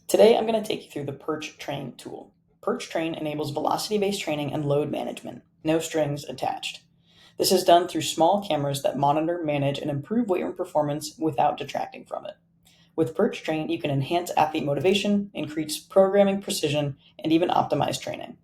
Today, I'm going to take you through the Perch Train tool. Perch Train enables velocity-based training and load management, no strings attached. This is done through small cameras that monitor, manage, and improve weight room performance without detracting from it. With Perch Train, you can enhance athlete motivation, increase programming precision, and even optimize training.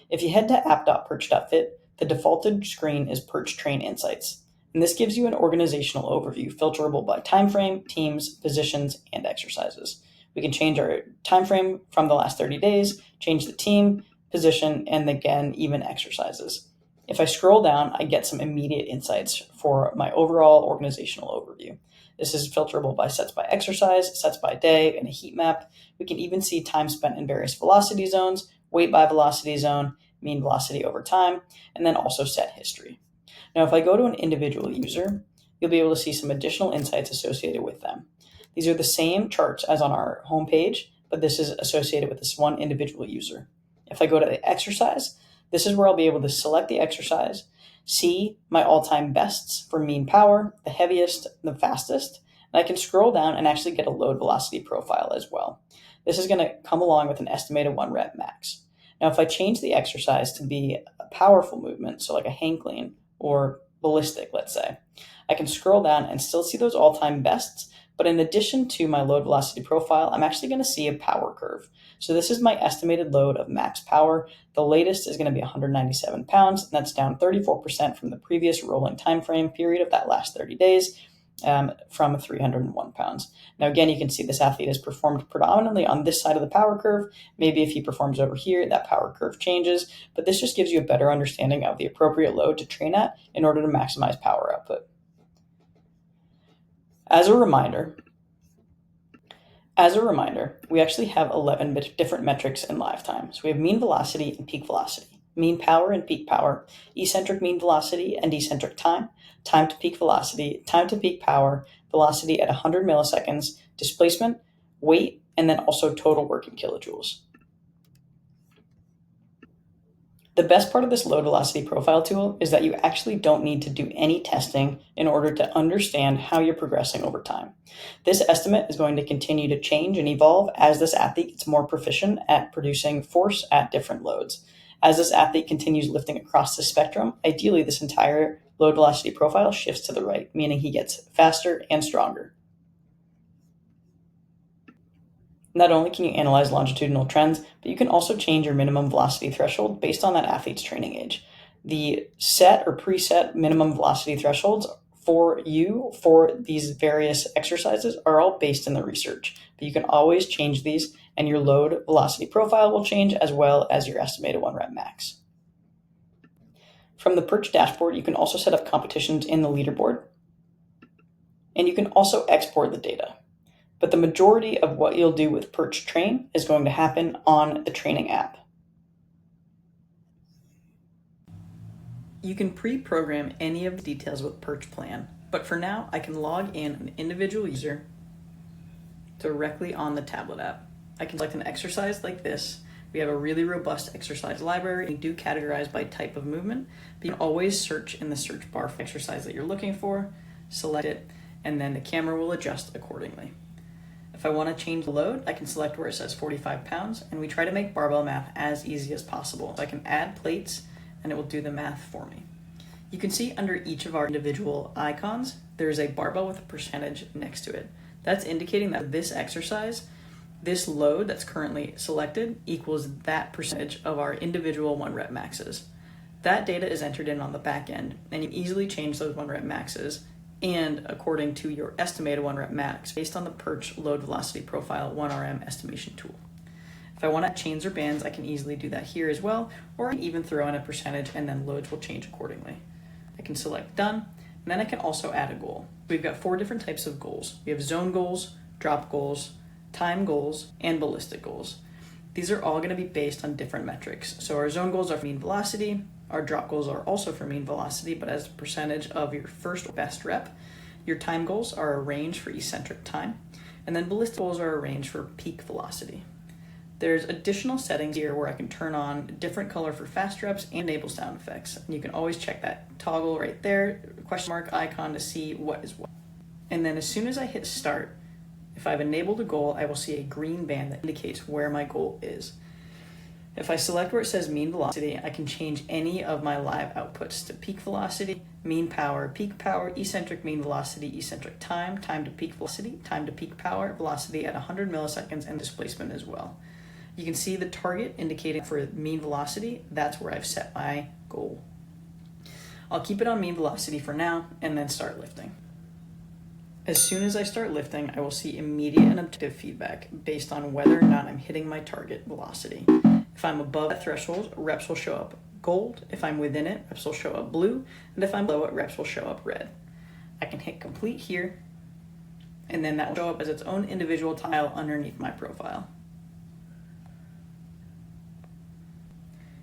If you head to app.perch.fit, the defaulted screen is Perch Train Insights, and this gives you an organizational overview filterable by timeframe, teams, positions, and exercises. We can change our timeframe from the last 30 days, change the team, position, and again, even exercises. If I scroll down, I get some immediate insights for my overall organizational overview. This is filterable by sets by exercise, sets by day, and a heat map. We can even see time spent in various velocity zones, weight by velocity zone, mean velocity over time, and then also set history. Now, if I go to an individual user, you'll be able to see some additional insights associated with them. These are the same charts as on our homepage, but this is associated with this one individual user. If I go to the exercise, this is where I'll be able to select the exercise, see my all-time bests for mean power, the heaviest, the fastest, and I can scroll down and actually get a load velocity profile as well. This is going to come along with an estimated 1 rep max. Now, if I change the exercise to be a powerful movement, so like a hang clean or ballistic, let's say, I can scroll down and still see those all-time bests, but in addition to my load velocity profile, I'm actually going to see a power curve. So this is my estimated load of max power. The latest is going to be 197 pounds, and that's down 34% from the previous rolling time frame period of that last 30 days from 301 pounds. Now, again, you can see this athlete has performed predominantly on this side of the power curve. Maybe if he performs over here, that power curve changes, but this just gives you a better understanding of the appropriate load to train at in order to maximize power output. As a reminder, we actually have 11 different metrics in live time. So we have mean velocity and peak velocity, mean power and peak power, eccentric mean velocity and eccentric time, time to peak velocity, time to peak power, velocity at 100 milliseconds, displacement, weight, and then also total working kilojoules. The best part of this load velocity profile tool is that you actually don't need to do any testing in order to understand how you're progressing over time. This estimate is going to continue to change and evolve as this athlete gets more proficient at producing force at different loads. As this athlete continues lifting across the spectrum, ideally this entire load velocity profile shifts to the right, meaning he gets faster and stronger. Not only can you analyze longitudinal trends, but you can also change your minimum velocity threshold based on that athlete's training age. The set or preset minimum velocity thresholds for you for these various exercises are all based in the research, but you can always change these and your load velocity profile will change as well as your estimated 1 rep max. From the Perch dashboard, you can also set up competitions in the leaderboard, and you can also export the data. But the majority of what you'll do with Perch Train is going to happen on the training app. You can pre-program any of the details with Perch Plan, but for now, I can log in an individual user directly on the tablet app. I can select an exercise like this. We have a really robust exercise library. We do categorize by type of movement, but you can always search in the search bar for exercise that you're looking for, select it, and then the camera will adjust accordingly. If I want to change the load, I can select where it says 45 pounds, and we try to make barbell math as easy as possible. So I can add plates, and it will do the math for me. You can see under each of our individual icons, there is a barbell with a percentage next to it. That's indicating that this exercise, this load that's currently selected, equals that percentage of our individual 1 rep maxes. That data is entered in on the back end, and you can easily change those 1 rep maxes and according to your estimated 1 rep max based on the Perch load velocity profile 1RM estimation tool. If I want to chains or bands, I can easily do that here as well, or I can even throw in a percentage and then loads will change accordingly. I can select done, and then I can also add a goal. We've got 4 different types of goals. We have zone goals, drop goals, time goals, and ballistic goals. These are all going to be based on different metrics. So our zone goals are for mean velocity, our drop goals are also for mean velocity, but as a percentage of your first or best rep. Your time goals are a range for eccentric time, and then ballistic goals are a range for peak velocity. There's additional settings here where I can turn on different color for fast reps and enable sound effects. And you can always check that toggle right there, question mark icon to see what is what. And then as soon as I hit start, If I've enabled a goal, I will see a green band that indicates where my goal is. If I select where it says mean velocity, I can change any of my live outputs to peak velocity, mean power, peak power, eccentric mean velocity, eccentric time, time to peak velocity, time to peak power, velocity at 100 milliseconds, and displacement as well. You can see the target indicated for mean velocity. That's where I've set my goal. I'll keep it on mean velocity for now and then start lifting. As soon as I start lifting, I will see immediate and objective feedback based on whether or not I'm hitting my target velocity. If I'm above that threshold, reps will show up gold. If I'm within it, reps will show up blue. And if I'm below it, reps will show up red. I can hit complete here, and then that will show up as its own individual tile underneath my profile.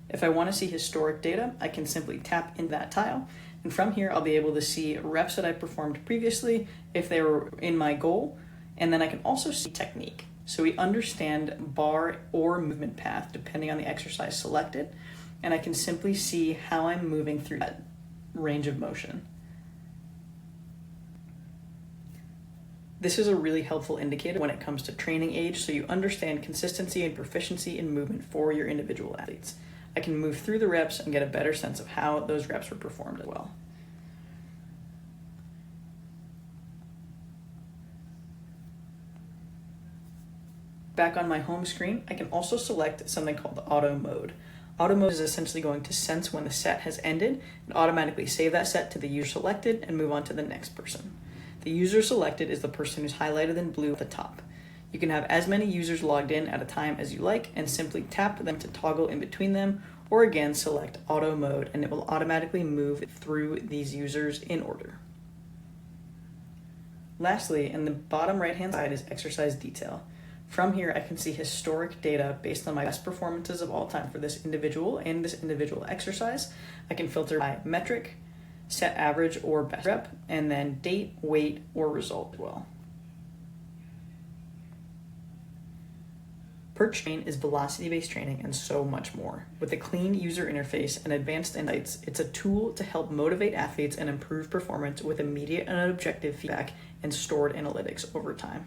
If I want to see historic data, I can simply tap into that tile, and from here I'll be able to see reps that I performed previously if they were in my goal, and then I can also see technique. So we understand bar or movement path depending on the exercise selected, and I can simply see how I'm moving through that range of motion. This is a really helpful indicator when it comes to training age, so you understand consistency and proficiency in movement for your individual athletes. I can move through the reps and get a better sense of how those reps were performed as well. Back on my home screen, I can also select something called auto mode. Auto mode is essentially going to sense when the set has ended and automatically save that set to the user selected and move on to the next person. The user selected is the person who's highlighted in blue at the top. You can have as many users logged in at a time as you like and simply tap them to toggle in between them, or again select auto mode and it will automatically move through these users in order. Lastly, in the bottom right hand side is exercise detail. From here, I can see historic data based on my best performances of all time for this individual and this individual exercise. I can filter by metric, set average or best rep, and then date, weight, or result as well. Perch Train is velocity-based training and so much more. With a clean user interface and advanced insights, it's a tool to help motivate athletes and improve performance with immediate and objective feedback and stored analytics over time.